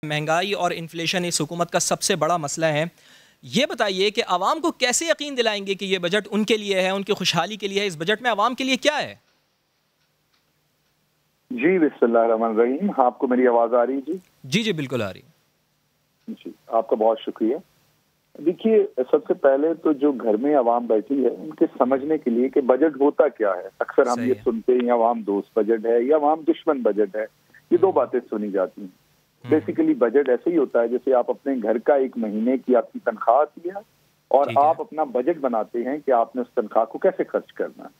महंगाई और इन्फ्लेशन इस हुकूमत का सबसे बड़ा मसला है। ये बताइए कि आवाम को कैसे यकीन दिलाएंगे कि ये बजट उनके लिए है, उनकी खुशहाली के लिए है। इस बजट में आवाम के लिए क्या है? जी बिस्मिल्लाहिर्रहमानिर्रहीम। आपको मेरी आवाज आ रही है? जी जी जी बिल्कुल आ रही है जी, आपका बहुत शुक्रिया। देखिए, सबसे पहले तो जो घर में आवाम बैठी है उनके समझने के लिए कि बजट होता क्या है। अक्सर हम ये सुनते हैं आवाम दोस्त बजट है या आवाम दुश्मन बजट है, ये दो बातें सुनी जाती हैं। बेसिकली बजट ऐसे ही होता है जैसे आप अपने घर का एक महीने की आपकी तनख्वाह आती है और आप अपना बजट बनाते हैं कि आपने उस तनख्वाह को कैसे खर्च करना है।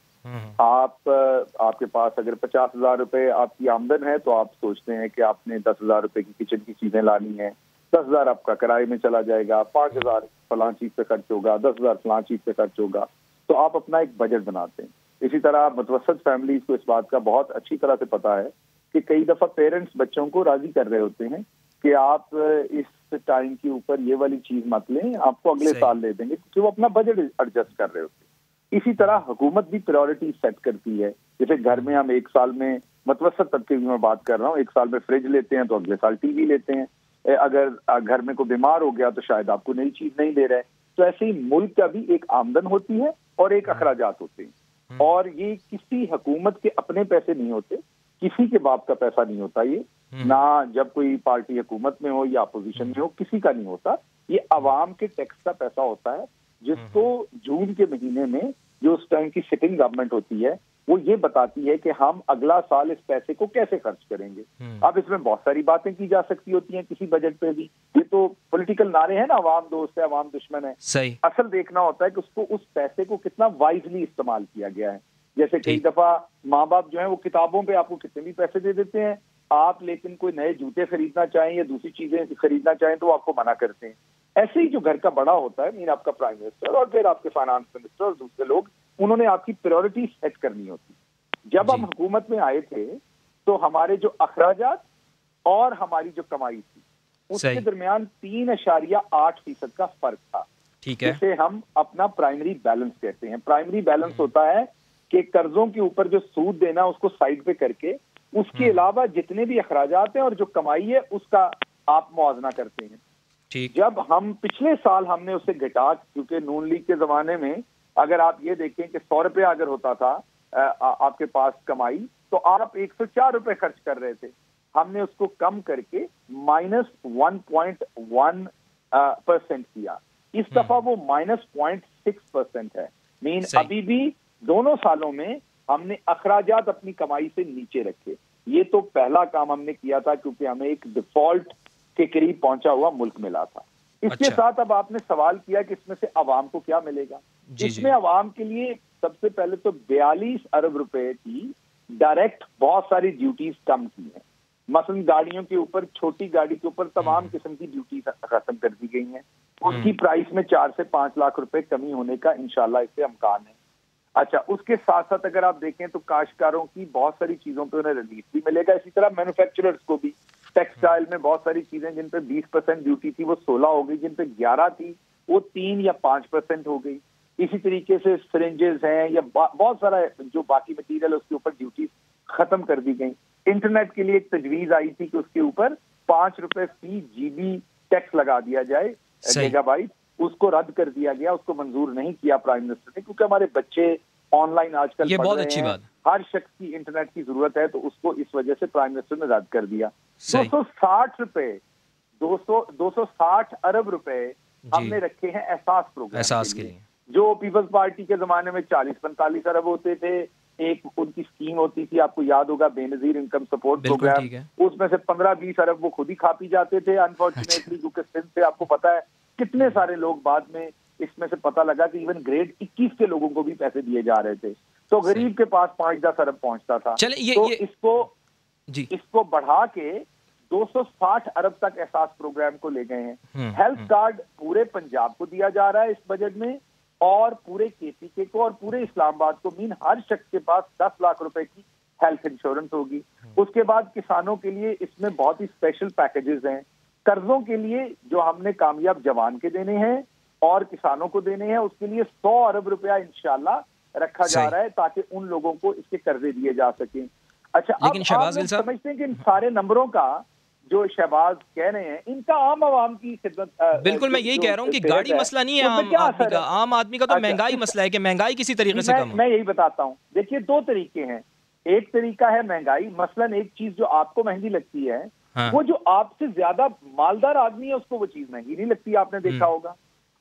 आपके पास अगर 50,000 रुपए आपकी आमदन है तो आप सोचते हैं कि आपने 10,000 रुपए की किचन की चीजें लानी है, 10,000 आपका किराए में चला जाएगा, 5,000 फलां चीज पे खर्च होगा, 10,000 फलां चीज पे खर्च होगा। तो आप अपना एक बजट बनाते हैं। इसी तरह मुतवसत फैमिलीज को इस बात का बहुत अच्छी तरह से पता है कि कई दफा पेरेंट्स बच्चों को राजी कर रहे होते हैं कि आप इस टाइम के ऊपर ये वाली चीज मत लें, आपको अगले साल ले देंगे, क्योंकि वो अपना बजट एडजस्ट कर रहे होते हैं। इसी तरह हुकूमत भी प्रायोरिटी सेट करती है। जैसे घर में हम एक साल में, मुतवसत तबके की मैं बात कर रहा हूँ, एक साल में फ्रिज लेते हैं तो अगले साल टीवी लेते हैं। अगर घर में कोई बीमार हो गया तो शायद आपको नई चीज नहीं दे रहे। तो ऐसे ही मुल्क का भी एक आमदन होती है और एक अखराजात होते हैं, और ये किसी हुकूमत के अपने पैसे नहीं होते, किसी के बाप का पैसा नहीं होता। ये ना जब कोई पार्टी हुकूमत में हो या अपोजिशन में हो, किसी का नहीं होता। ये अवाम के टैक्स का पैसा होता है, जिसको जून के महीने में जो उस टाइम की सिटिंग गवर्नमेंट होती है वो ये बताती है कि हम अगला साल इस पैसे को कैसे खर्च करेंगे। अब इसमें बहुत सारी बातें की जा सकती होती हैं किसी बजट पे भी। ये तो पॉलिटिकल नारे हैं ना, अवाम दोस्त है अवाम दुश्मन है। सही। असल देखना होता है कि उसको, उस पैसे को कितना वाइजली इस्तेमाल किया गया है। जैसे कई दफा माँ बाप जो है वो किताबों पे आपको कितने भी पैसे दे देते हैं, आप लेकिन कोई नए जूते खरीदना चाहें या दूसरी चीजें खरीदना चाहें तो वो आपको मना करते हैं। ऐसे ही जो घर का बड़ा होता है, मीन आपका प्राइम मिनिस्टर और फिर आपके फाइनेंस मिनिस्टर और दूसरे लोग, उन्होंने आपकी प्रायोरिटी सेट करनी होती। जब हम हुकूमत में आए थे तो हमारे जो अखराजात और हमारी जो कमाई थी उसके दरमियान 3.8% का फर्क था। ठीक है, जिसे हम अपना प्राइमरी बैलेंस कहते हैं। प्राइमरी बैलेंस होता है कि कर्जों के ऊपर जो सूद देना उसको साइड पे करके उसके अलावा जितने भी अखराजात हैं और जो कमाई है उसका आप मुआवजा करते हैं। ठीक। जब हम पिछले साल हमने उसे घटा, क्योंकि नून लीग के जमाने में अगर आप ये देखें कि 100 रुपया अगर होता था आपके पास कमाई, तो आप 104 रुपए खर्च कर रहे थे। हमने उसको कम करके -1.1% किया। इस दफा वो -0.6% है। मीन अभी भी दोनों सालों में हमने अखराजात अपनी कमाई से नीचे रखे। ये तो पहला काम हमने किया था क्योंकि हमें एक डिफॉल्ट के करीब पहुंचा हुआ मुल्क मिला था। इसके साथ अब आपने सवाल किया कि इसमें से अवाम को क्या मिलेगा। इसमें अवाम के लिए सबसे पहले तो 42 अरब रुपए की डायरेक्ट बहुत सारी ड्यूटीज कम की हैं। मसलन गाड़ियों के ऊपर, छोटी गाड़ी के ऊपर तमाम किस्म की ड्यूटी खत्म कर दी गई हैं। उसकी प्राइस में 4 से 5 लाख रुपए कमी होने का इंशाल्लाह इससे इम्कान है। अच्छा, उसके साथ साथ अगर आप देखें तो काश्तकारों की बहुत सारी चीजों पे उन्हें रिलीफ भी मिलेगा। इसी तरह मैन्युफैक्चरर्स को भी, टेक्सटाइल में बहुत सारी चीजें जिन पे 20% ड्यूटी थी वो 16 हो गई, जिन पे 11 थी वो 3 या 5% हो गई। इसी तरीके से सिरिंजेस हैं या बहुत सारा जो बाकी मटीरियल है उसके ऊपर ड्यूटी खत्म कर दी गई। इंटरनेट के लिए एक तजवीज आई थी कि उसके ऊपर 5 रुपए फी GB टैक्स लगा दिया जाए, मेगाबाइट, उसको रद्द कर दिया गया। उसको मंजूर नहीं किया प्राइम मिनिस्टर ने, क्योंकि हमारे बच्चे ऑनलाइन आजकल ये पढ़ बहुत रहे अच्छी हैं, बात। हर शख्स की इंटरनेट की जरूरत है, तो उसको इस वजह से प्राइम मिनिस्टर ने रद्द कर दिया। 260 अरब रुपए हमने रखे हैं एहसास प्रोग्राम के लिए। जो पीपल्स पार्टी के जमाने में 40-45 अरब होते थे। एक उनकी स्कीम होती थी, आपको याद होगा, बेनजीर इनकम सपोर्ट प्रोग्राम, उसमें से 15-20 अरब वो खुद ही खा पी जाते थे अनफॉर्चुनेटली, क्योंकि सिंध से आपको पता है कितने सारे लोग, बाद में इसमें से पता लगा कि इवन ग्रेड 21 के लोगों को भी पैसे दिए जा रहे थे। तो गरीब के पास 5-10 अरब पहुंचता था। तो इसको बढ़ा के 260 अरब तक एहसास प्रोग्राम को ले गए हैं। हेल्थ कार्ड पूरे पंजाब को दिया जा रहा है इस बजट में, और पूरे KPK को और पूरे इस्लामाबाद को। मीन हर शख्स के पास 10 लाख रुपए की हेल्थ इंश्योरेंस होगी। उसके बाद किसानों के लिए इसमें बहुत ही स्पेशल पैकेजेस हैं। कर्जों के लिए जो हमने कामयाब जवान के देने हैं और किसानों को देने हैं, उसके लिए 100 अरब रुपया इंशाल्लाह रखा जा रहा है ताकि उन लोगों को इसके कर्जे दिए जा सकें। अच्छा, अब आप समझते हैं कि इन सारे नंबरों का جو شہباز کہہ رہے ہیں ان کا عام عوام کی خدمت. بالکل میں یہی کہہ رہا ہوں کہ گاڑی مسئلہ نہیں ہے عام آدمی کا، عام آدمی کا تو مہنگائی مسئلہ ہے کہ مہنگائی کسی طریقے سے کم ہو. میں یہی بتاتا ہوں. دیکھیے دو طریقے ہیں. ایک طریقہ ہے مہنگائی، مثلاً ایک چیز جو آپ کو مہنگی لگتی ہے وہ جو آپ سے زیادہ مالدار آدمی ہے اس کو وہ چیز مہنگی نہیں لگتی، آپ نے دیکھا ہوگا.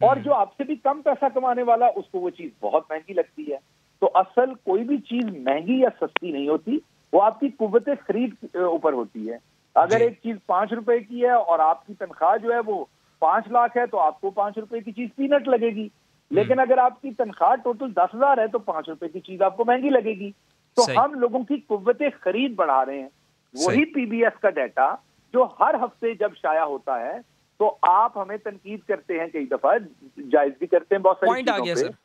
اور جو آپ سے بھی کم پیسہ کمانے والا اس کو وہ چیز بہت مہنگی لگتی ہے. تو اصل کوئی بھی چیز مہنگی یا سستی نہیں ہوتی، وہ آپ کی قوت خرید اوپر ہوتی ہے. اگر ایک چیز 5 روپے کی ہے اور آپ کی تنخواہ جو ہے وہ 5 لاکھ ہے تو آپ کو 5 روپے کی چیز پینٹ لگے گی. لیکن اگر آپ کی تنخواہ ٹوٹل 10,000 ہے تو 5 روپے کی چیز آپ کو مہنگی لگے گی. تو ہم لوگوں کی قوت خرید بڑھا رہے ہیں. وہی پی بی ایس کا ڈیٹا جو ہر ہفتے جب شائع ہوتا ہے تو آپ ہمیں تنقید کرتے ہیں، کئی دفعہ جائز بھی کرتے ہیں بہت ساری چیزوں پہ.